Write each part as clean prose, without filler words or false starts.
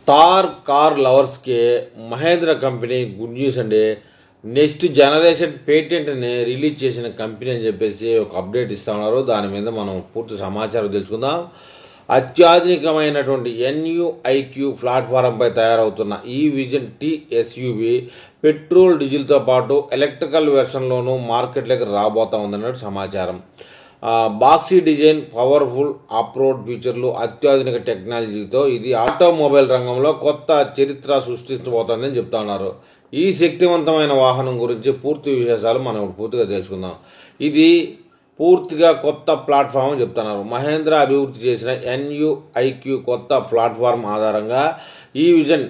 Thar car లవర్స్కి Mahindra company good news అండి. Next generation పేటెంట్ని రిలీజ్ చేసిన కంపెనీ అని చెప్పేసి ఒక అప్డేట్ ఇస్తూ ఉన్నారు. దాని మీద మనం పూర్తి సమాచారం తెలుసుకుందాం. అత్యాధునికమైనటువంటి NUIQ ప్లాట్ఫారంపై తయారవుతున్న ఈ విజన్ T SUV పెట్రోల్ డీజిల్తో పాటు ఎలక్ట్రికల్ వెర్షన్లోనూ మార్కెట్లోకి రాబోతా ఉందన్నట్టు సమాచారం. బాక్సీ డిజైన్, పవర్ఫుల్ ఆఫ్రోడ్ ఫీచర్లు, అత్యాధునిక టెక్నాలజీతో ఇది ఆటోమొబైల్ రంగంలో కొత్త చరిత్ర సృష్టించబోతోందని చెప్తా ఉన్నారు. ఈ శక్తివంతమైన వాహనం గురించి పూర్తి విశేషాలు మనం పూర్తిగా తెలుసుకుందాం. ఇది పూర్తిగా కొత్త ప్లాట్ఫామ్ అని చెప్తున్నారు. మహేంద్ర అభివృద్ధి చేసిన NUIQ కొత్త ప్లాట్ఫామ్ ఆధారంగా ఈ విజన్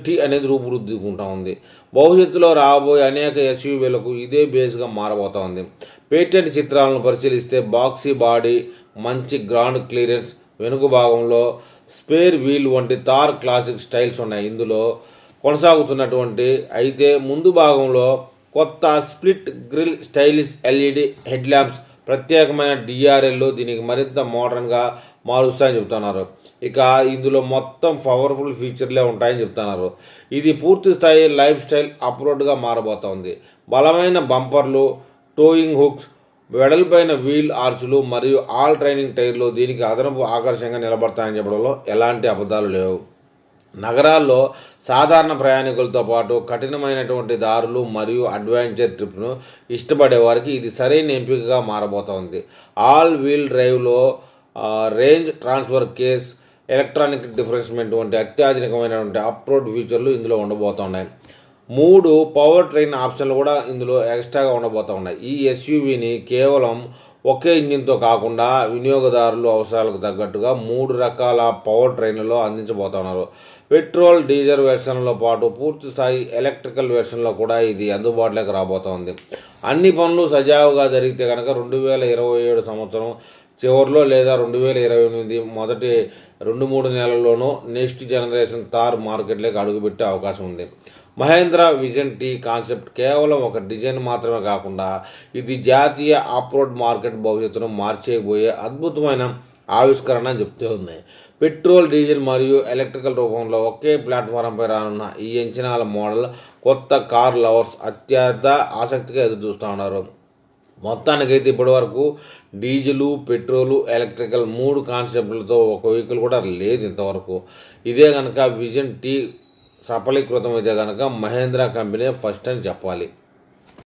టీ అనేది రూపుదిద్దుకుంటా ఉంది. భవిష్యత్తులో రాబోయే అనేక SUVలకు ఇదే బేస్గా మారబోతా ఉంది. పేటెంట్ చిత్రాలను పరిశీలిస్తే బాక్సీ బాడీ, మంచి గ్రౌండ్ క్లియరెన్స్, వెనుక భాగంలో స్పేర్ వీల్ వంటి థార్ క్లాసిక్ స్టైల్స్ ఉన్నాయి ఇందులో కొనసాగుతున్నటువంటి. అయితే ముందు భాగంలో కొత్త split grille, stylish LED head lamps, ప్రత్యేకమైన DRL దీనికి మరింత మోడర్న్గా మారుస్తాయని చెప్తున్నారు. ఇక ఇందులో మొత్తం పవర్ఫుల్ ఫీచర్లే ఉంటాయని చెప్తున్నారు. ఇది పూర్తి స్థాయి లైఫ్ స్టైల్ అప్రోడ్గా మారబోతోంది. బలమైన బంపర్లు, టోయింగ్ హుక్స్, వెడల్పైన వీల్ ఆర్చులు మరియు ఆల్ ట్రైనింగ్ టైర్లు దీనికి అదనపు ఆకర్షణగా నిలబడతాయని చెప్పడంలో ఎలాంటి అబద్ధాలు లేవు. నగరాల్లో సాధారణ ప్రయాణికులతో పాటు కఠినమైనటువంటి దారులు మరియు అడ్వెంచర్ ట్రిప్ను ఇష్టపడే వారికి ఇది సరైన ఎంపికగా మారబోతోంది. ఆల్ వీల్ డ్రైవ్లో రేంజ్ ట్రాన్స్ఫర్ కేస్, ఎలక్ట్రానిక్ డిఫరెన్స్మెంట్ వంటి అత్యాధునికమైనటువంటి అప్రోడ్ ఫీచర్లు ఇందులో ఉండబోతున్నాయి. 3 పవర్ ట్రైన్ ఆప్షన్లు కూడా ఇందులో ఎక్స్ట్రాగా ఉండబోతూ ఉన్నాయి. ఈ SUVని కేవలం ఒకే ఇంజిన్తో కాకుండా వినియోగదారుల అవసరాలకు తగ్గట్టుగా 3 రకాల పవర్ ట్రైన్లలో అందించబోతున్నారు. పెట్రోల్, డీజిల్ వెర్షన్లో పాటు పూర్తి స్థాయి ఎలక్ట్రికల్ వెర్షన్లో కూడా ఇది అందుబాటులోకి రాబోతోంది. అన్ని పనులు సజావుగా జరిగితే కనుక 2027 సంవత్సరం చివరిలో లేదా 2028 మొదటి 2-3 నెలల్లోనూ నెక్స్ట్ జనరేషన్ థార్ మార్కెట్లోకి అడుగుపెట్టే అవకాశం ఉంది. మహేంద్ర విజన్ టీ కాన్సెప్ట్ కేవలం ఒక డిజైన్ మాత్రమే కాకుండా ఇది జాతీయ ఆఫ్రోడ్ మార్కెట్ భవిష్యత్తును మార్చేయబోయే అద్భుతమైన ఆవిష్కరణ అని చెప్తూ ఉంది. పెట్రోల్, డీజిల్ మరియు ఎలక్ట్రికల్ రూపంలో ఒకే ప్లాట్ఫారంపై రానున్న ఈ అంచనాల మోడల్ కొత్త కార్ లవర్స్ అత్యంత ఆసక్తిగా ఎదురుచూస్తూ ఉన్నారు. మొత్తానికైతే ఇప్పటి వరకు డీజిలు, పెట్రోలు, ఎలక్ట్రికల్ 3 కాన్సెప్ట్లతో ఒక వెహికల్ కూడా లేదు ఇంతవరకు. ఇదే కనుక విజన్ టీ సఫలీకృతం అయితే కనుక మహేంద్ర కంపెనీ ఫస్ట్ అని చెప్పాలి.